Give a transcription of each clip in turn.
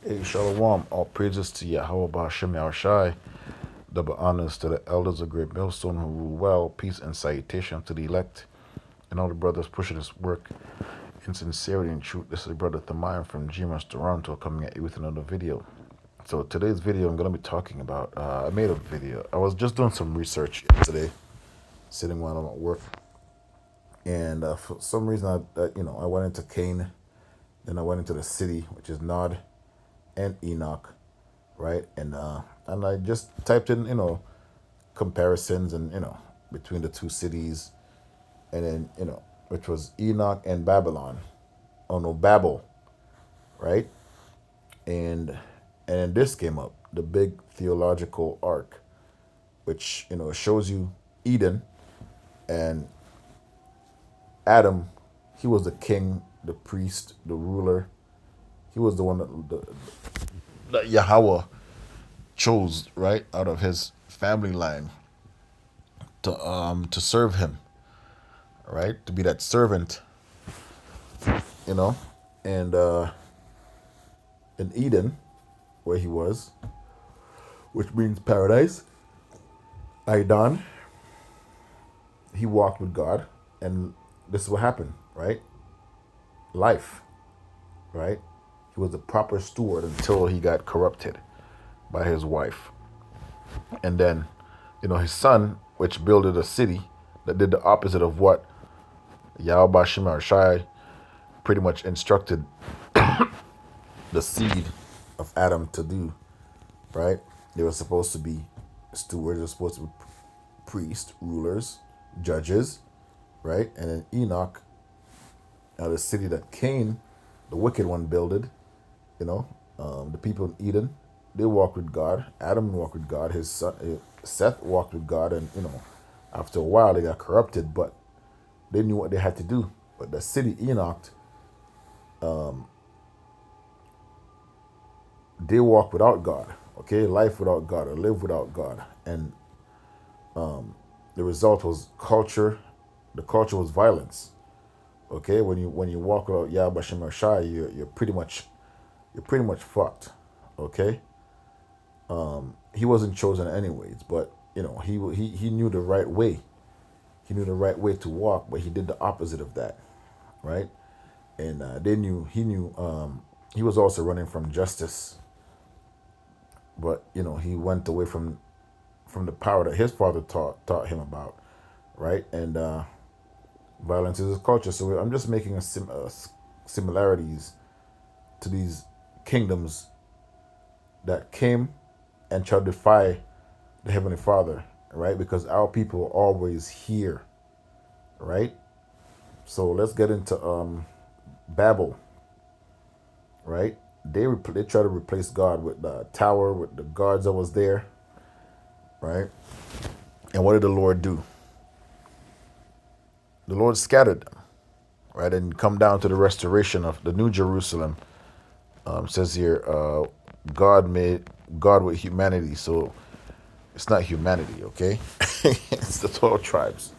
Hey, Shalom. All praises to Yahweh Ba'ashem Yahushai. Double honors to the elders of Great Millstone who rule well. Peace and salutation to the elect and all the brothers pushing this work in sincerity and truth. This is Brother Thamaya from GMS Toronto coming at you with another video. So today's video I'm going to be talking about, I made a video. I was just doing some research yesterday, sitting while I'm at work. And for some reason, I went into Cain, then I went into the city, which is Nod and Enoch, right? And I just typed in, comparisons and between the two cities, and then which was Enoch and Babylon. Oh no, Babel, right? And then this came up, the big theological arc, which shows you Eden and Adam. He was the king, the priest, the ruler. He was the one that Yahweh chose, right, out of his family line to serve him, right, to be that servant, you know, and in Eden, where he was, which means paradise, Aidan, he walked with God, and this is what happened, right? Life, right? He was a proper steward until he got corrupted by his wife, and then, his son, which builded a city that did the opposite of what Yahweh Shemar Shai pretty much instructed the seed of Adam to do, right? They were supposed to be stewards, they were supposed to be priests, rulers, judges, right? And then Enoch, the city that Cain, the wicked one, builded, the people in Eden, they walked with God. Adam walked with God. His son, Seth walked with God, and after a while they got corrupted, but they knew what they had to do. But the city Enoch, they walk without God, okay? Life without God, or live without God. And the result was culture. The culture was violence, okay? When you walk without Yahweh Shem Shai, you're pretty much fucked, okay? He wasn't chosen anyways, but he knew the right way. He knew the right way to walk, but he did the opposite of that, right? And he was also running from justice, but he went away from the power that his father taught him about, right? And violence is his culture. So I'm just making similarities to these kingdoms that came and tried to defy the Heavenly Father, right? Because our people are always here, right? So let's get into Babel, right? They try to replace God with the tower, with the guards that was there, right? And what did the Lord do? The Lord scattered them, right? And come down to the restoration of the New Jerusalem. Says here, God with humanity. So it's not humanity, okay? It's the 12 tribes.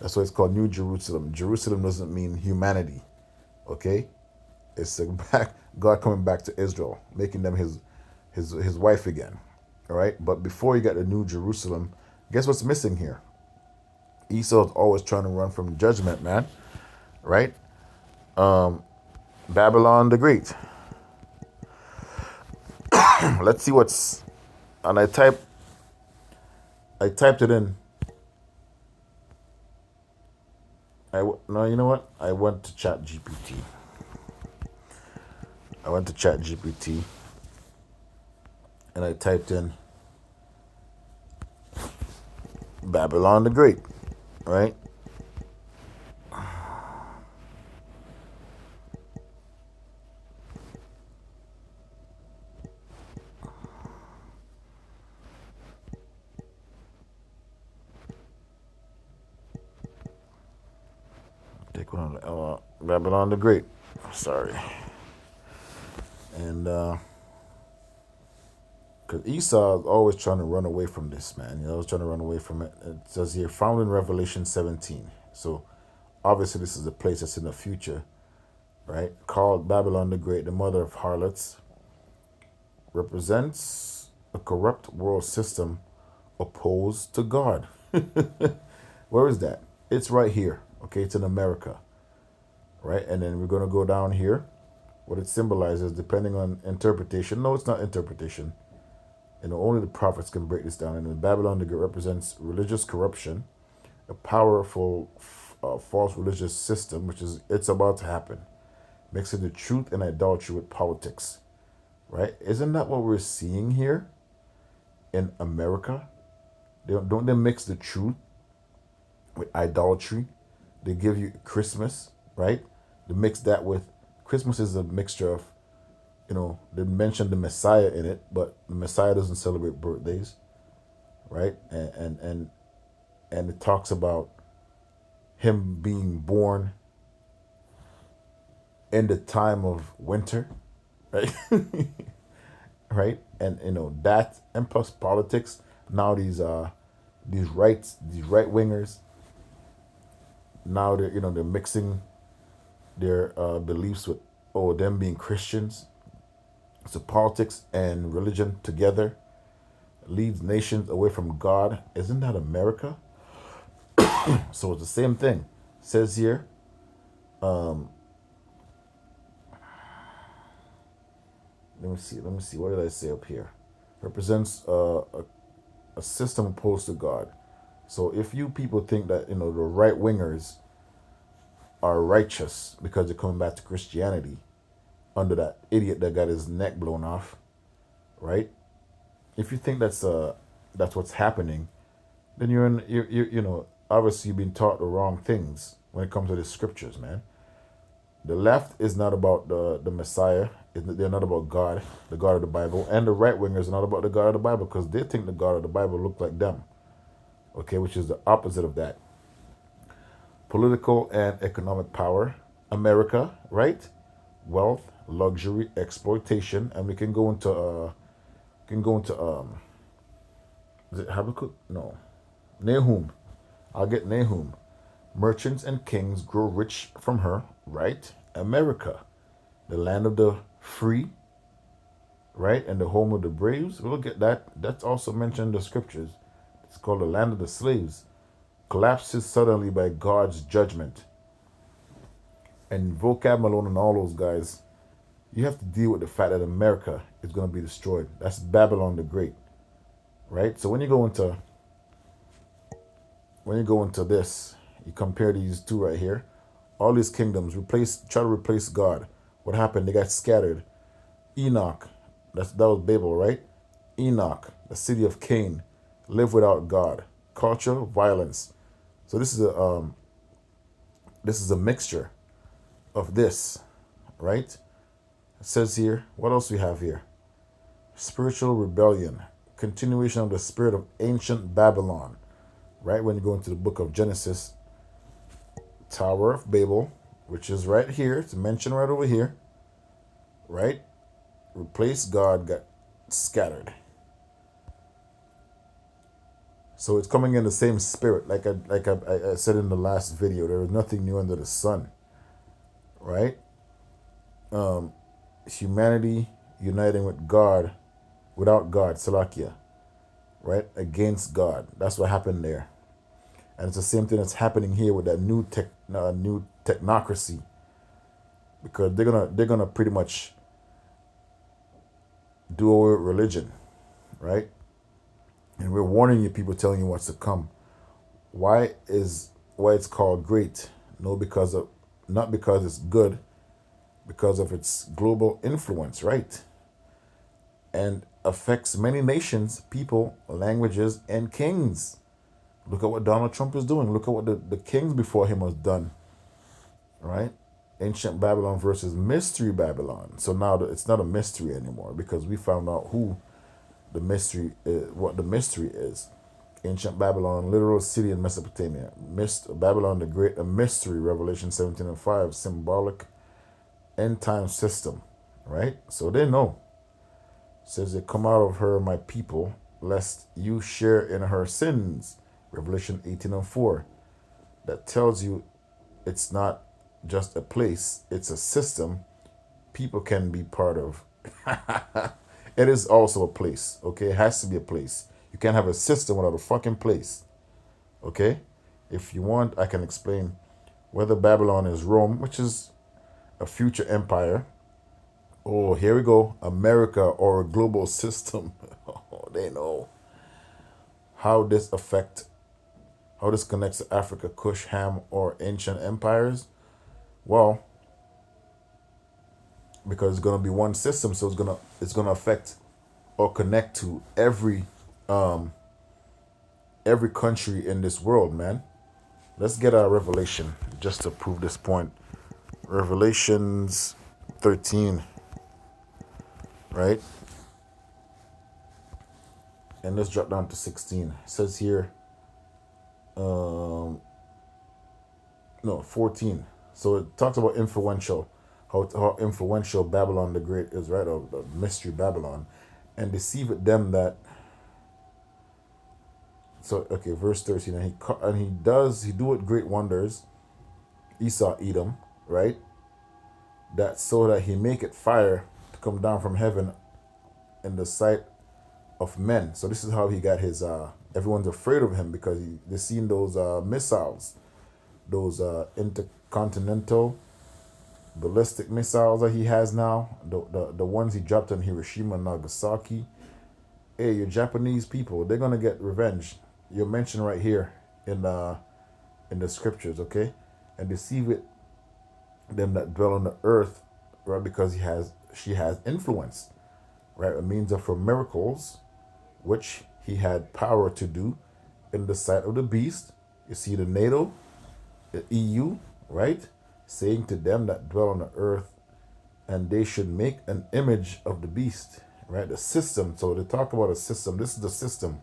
That's why it's called New Jerusalem. Jerusalem doesn't mean humanity, okay? It's God coming back to Israel, making them his wife again, all right? But before you get the New Jerusalem, guess what's missing here? Esau's always trying to run from judgment, man, right? Babylon the Great. Let's see what's, and I typed it in. No, you know what? I went to Chat GPT. I went to Chat GPT and I typed in Babylon the Great, right? Take one on Babylon the Great. Sorry. And because Esau is always trying to run away from this, man. He's always trying to run away from it. It says here, found in Revelation 17. So obviously this is a place that's in the future, right? Called Babylon the Great, the mother of harlots, represents a corrupt world system opposed to God. Where is that? It's right here. Okay, it's in America, right? And then we're going to go down here. What it symbolizes, depending on interpretation. No, it's not interpretation. Only the prophets can break this down. And in Babylon, the Great represents religious corruption, a powerful false religious system, which is it's about to happen, mixing the truth and idolatry with politics, right? Isn't that what we're seeing here in America? Don't they mix the truth with idolatry? They give you Christmas, right? They mix that with Christmas is a mixture of, they mention the Messiah in it, but the Messiah doesn't celebrate birthdays, right? And it talks about him being born in the time of winter, right? Right? And that, and plus politics. Now these right wingers, now they're mixing their beliefs with them being Christians. So politics and religion together leads nations away from God. Isn't that America? So it's the same thing. It says here, let me see. What did I say up here? Represents a system opposed to God. So if you people think that the right wingers are righteous because they're coming back to Christianity under that idiot that got his neck blown off, right? If you think that's what's happening, then you're obviously you've been taught the wrong things when it comes to the scriptures, man. The left is not about the Messiah. They're not about God, the God of the Bible. And the right wingers are not about the God of the Bible because they think the God of the Bible look like them. Okay, which is the opposite of that. Political and economic power. America, right? Wealth, luxury, exploitation. And we can go into is it Habakkuk? No. Nahum. I'll get Nahum. Merchants and kings grow rich from her, right? America, the land of the free, right? And the home of the braves. We'll get that. That's also mentioned in the scriptures. It's called the land of the slaves. Collapses suddenly by God's judgment. And Vocab Malone and all those guys, you have to deal with the fact that America is going to be destroyed. That's Babylon the Great, right? So when you go into this, you compare these two right here. All these kingdoms try to replace God. What happened? They got scattered. Enoch, that was Babel, right? Enoch, the city of Cain, live without God. Culture, violence. So this is a mixture of this, right? It says here, what else we have here? Spiritual rebellion, continuation of the spirit of ancient Babylon, right? When you go into the book of Genesis, Tower of Babel, which is right here, it's mentioned right over here, right? Replace God, got scattered. So it's coming in the same spirit, like I said in the last video. There is nothing new under the sun, right? Humanity uniting with God, without God, Salakia, right? Against God. That's what happened there. And it's the same thing that's happening here with that new technocracy, because they're gonna pretty much do away with religion, right? And we're warning you, people, telling you what's to come. Why it's called great? No, not because it's good, because of its global influence, right? And affects many nations, people, languages, and kings. Look at what Donald Trump is doing. Look at what the kings before him has done, right? Ancient Babylon versus Mystery Babylon. So now it's not a mystery anymore, because we found out what the mystery is. Ancient Babylon, literal city in Mesopotamia. Babylon the Great, a mystery, Revelation 17:5, symbolic end time system, right? So they know. It says they come out of her, my people, lest you share in her sins. Revelation 18:4. That tells you it's not just a place, it's a system people can be part of. It is also a place, okay? It has to be a place. You can't have a system without a fucking place, okay? If you want, I can explain whether Babylon is Rome, which is a future empire. Oh, here we go. America or a global system. Oh, they know how this affect, how this connects to Africa, Kush, Ham, or ancient empires. Well, because it's gonna be one system, so it's gonna affect or connect to every country in this world, man. Let's get our Revelation just to prove this point. Revelations 13, right? And let's drop down to 16. It says here, no, 14. So it talks about influential, how influential Babylon the Great is, right? Or the mystery Babylon. And deceived them that, so, okay, verse 13. He doeth great wonders, Esau, Edom, right? That so that he make it fire to come down from heaven in the sight of men. So this is how he got his everyone's afraid of him because they seen those missiles, those intercontinental ballistic missiles that he has now, the ones he dropped on Hiroshima and Nagasaki. Hey, you Japanese people, they're gonna get revenge. You're mentioned right here in the scriptures, okay? And deceive it them that dwell on the earth, right? Because she has influence, right? It means of her miracles, which he had power to do in the sight of the beast. You see the NATO, the EU, right? Saying to them that dwell on the earth, and they should make an image of the beast, right? The system. So they talk about a system. This is the system.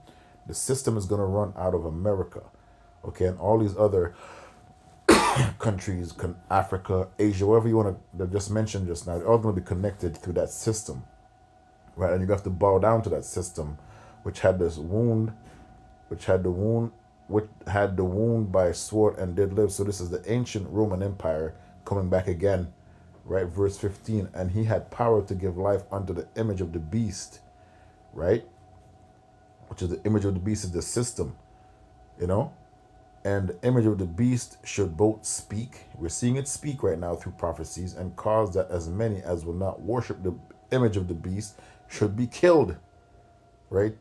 The system is going to run out of America, okay? And all these other countries, Africa, Asia, wherever you want to just mention just now, they're all going to be connected through that system, right? And you have to bow down to that system, which had this wound, which had the wound by sword and did live. So this is the ancient Roman Empire coming back again, right? Verse 15, and he had power to give life unto the image of the beast, right? Which is the image of the beast is the system, you know? And the image of the beast should both speak. We're seeing it speak right now through prophecies and cause that as many as will not worship the image of the beast should be killed, right?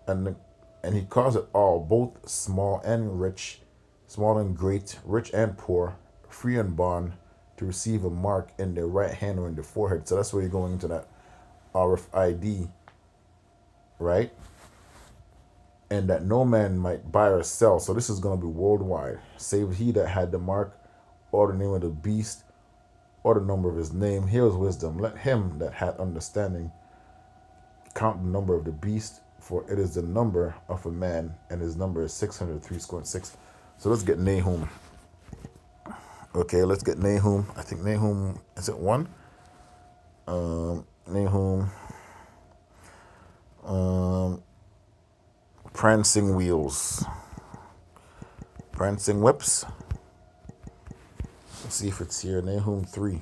And and he caused it all, both small and rich, small and great, rich and poor, free and bond, to receive a mark in their right hand or in their forehead. So that's where you're going into that RFID, right? And that no man might buy or sell. So this is going to be worldwide. Save he that had the mark, or the name of the beast, or the number of his name. Here is wisdom. Let him that hath understanding count the number of the beast, for it is the number of a man, and his number is 603.6. So let's get Nahum. Okay, let's get Nahum. I think Nahum, is it 1? Nahum. Prancing wheels. Prancing whips. Let's see if it's here. Nahum 3.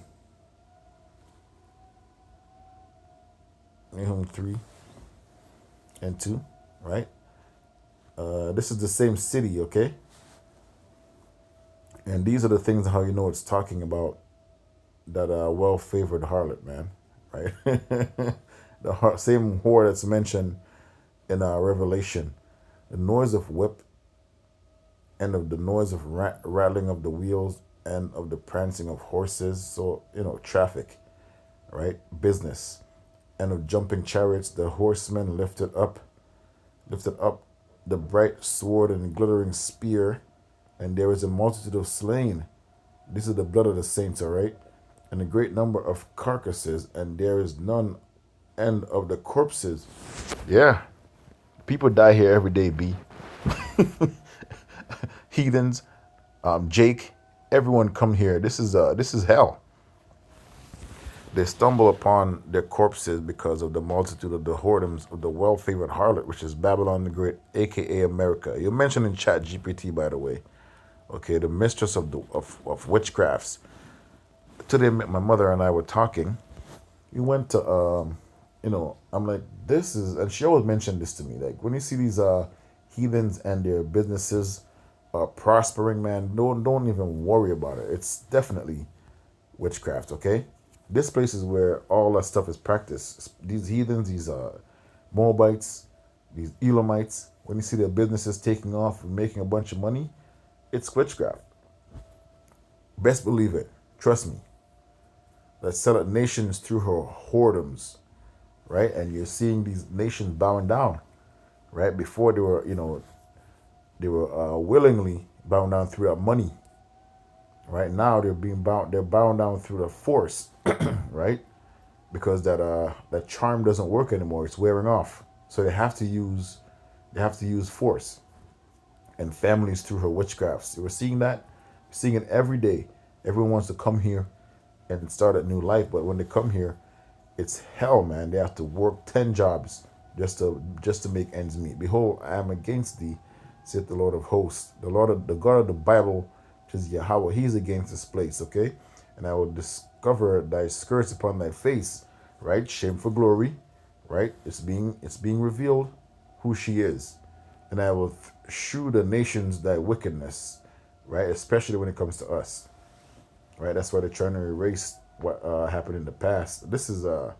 Nahum 3 and 2, right? This is the same city, okay? And these are the things how you know it's talking about that well-favored harlot, man, right? The same whore that's mentioned in Revelation. The noise of whip and of the noise of rattling of the wheels and of the prancing of horses. So, traffic, right? Business. And of jumping chariots, the horsemen lifted up the bright sword and glittering spear, and there is a multitude of slain. This is the blood of the saints, all right? And a great number of carcasses, and there is none end of the corpses. Yeah. People die here every day, B. Heathens, Jake, everyone come here. This is hell. They stumble upon their corpses because of the multitude of the whoredoms of the well-favored harlot, which is Babylon the Great, aka America. You mentioned in Chat GPT, by the way. Okay, the mistress of witchcrafts. Today, my mother and I were talking. We went to I'm like, this is, and she always mentioned this to me. Like when you see these heathens and their businesses prospering, man, don't even worry about it. It's definitely witchcraft. Okay, this place is where all that stuff is practiced. These heathens, these Moabites, these Elamites, when you see their businesses taking off and making a bunch of money, it's witchcraft. Best believe it. Trust me. That set up nations through her whoredoms, right? And you're seeing these nations bowing down, right? Before they were willingly bowing down through that money. Right now they're being bound. They're bowing down through the force, right? Because that charm doesn't work anymore. It's wearing off. So they have to use force and families through her witchcrafts. We're seeing that. We're seeing it every day. Everyone wants to come here and start a new life, but when they come here, it's hell, man. They have to work 10 jobs just to make ends meet. Behold, I am against thee, saith the Lord of hosts, the God of the Bible, which is Yahweh. He's against this place, okay? And I will discover thy skirts upon thy face, right? Shame for glory, right? It's being revealed who she is. And I will shew the nations thy wickedness, right? Especially when it comes to us, right? That's why they're trying to erase what happened in the past. This is the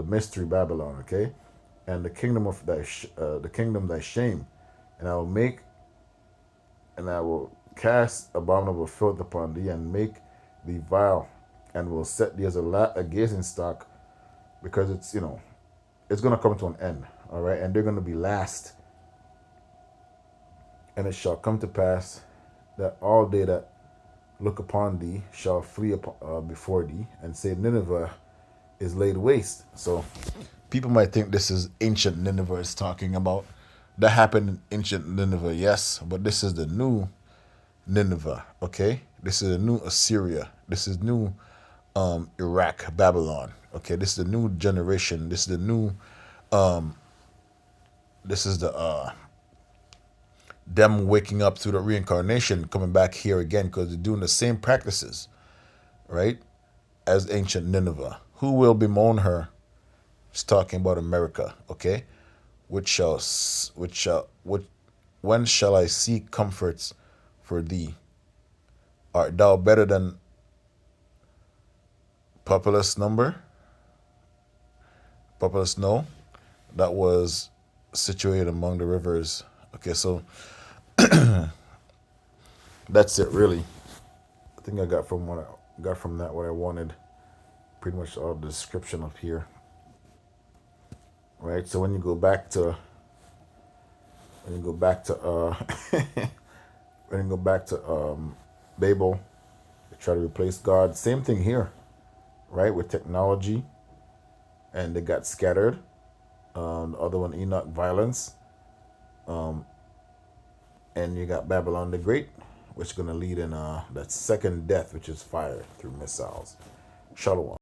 mystery Babylon, okay? And the kingdom thy shame, and I will cast abominable filth upon thee, and make thee vile, and will set thee as a gazing stock, because it's gonna come to an end, all right? And they're gonna be last. And it shall come to pass that all they that look upon thee shall flee before thee, and say, Nineveh is laid waste. So people might think this is ancient Nineveh is talking about. That happened in ancient Nineveh, yes, but this is the new Nineveh, okay? This is a new Assyria. This is new Iraq, Babylon. Okay, this is the new generation. This is the new this is the them waking up through the reincarnation, coming back here again because they're doing the same practices, right? As ancient Nineveh. Who will bemoan her? It's talking about America, okay? When shall I seek comforts for thee? Art thou better than populous number? Populous no. That was situated among the rivers. Okay, so that's it really. I think I got from that what I wanted. Pretty much all the description up here. Right? So when you go back to when you go back to Babel, they try to replace God. Same thing here, right? With technology, and they got scattered. The other one, Enoch, violence, and you got Babylon the Great, which is going to lead in that second death, which is fire through missiles. Shalom.